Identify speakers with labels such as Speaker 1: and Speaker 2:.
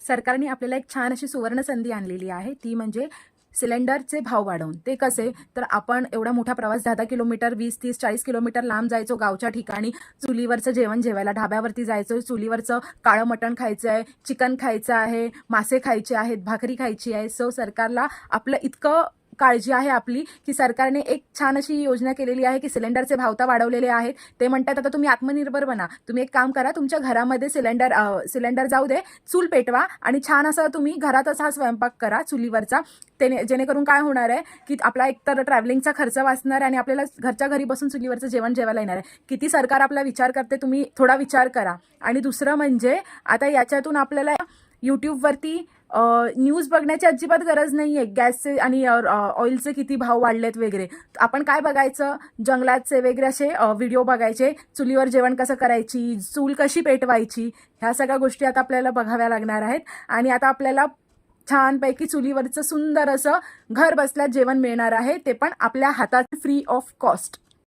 Speaker 1: सरकारने आपल्याला एक छान अशी सुवर्ण संधी आणलेली आहे, ती म्हणजे सिलेंडरचे भाव वाढवून. ते कसे, तर आपण एवढा मोठा प्रवास 10-10 किलोमीटर, 20, 30, 40 किलोमीटर लांब जायचो गावच्या ठिकाणी चुलीवरचं जेवण जेवायला, ढाब्यावरती जायचो, चुलीवरचं काळं मटण खायचं आहे, चिकन खायचं आहे, मासे खायचे आहेत, भाकरी खायची आहे. सो सरकारला आपलं इतकं काळजी आहे आपली, की सरकारने एक छान अशी योजना केलेली आहे, की सिलेंडरचे भाव तर वाढवलेले आहेत. ते म्हणतात आता तुम्ही आत्मनिर्भर बना. तुम्ही एक काम करा, तुमच्या घरामध्ये सिलेंडर जाऊ दे, चूल पेटवा आणि छान असं तुम्ही घरातच हा स्वयंपाक करा चुलीवरचा. जेणेकरून काय होणार आहे, की आपला एकतर ट्रॅव्हलिंगचा खर्च वाचणार आहे आणि आपल्याला घरच्या घरी बसून चुलीवरचं जेवण जेवायला येणार आहे. किती सरकार आपला विचार करते, तुम्ही थोडा विचार करा. आणि दुसरं म्हणजे आता याच्यातून आपल्याला यूट्यूबवरती न्यूज बघण्याची अजिबात गरज नाही आहे. गॅसचे आणि ऑइलचे किती भाव वाढलेत वगैरे. आपण काय बघायचं, जंगलाचे वगैरे असे व्हिडिओ बघायचे, चुलीवर जेवण कसं करायची, चूल कशी पेटवायची, ह्या सगळ्या गोष्टी आता आपल्याला बघाव्या लागणार आहेत. आणि आता आपल्याला छानपैकी चुलीवरचं सुंदर असं घर बसल्या जेवण मिळणार आहे, ते पण आपल्या हातात, फ्री ऑफ कॉस्ट.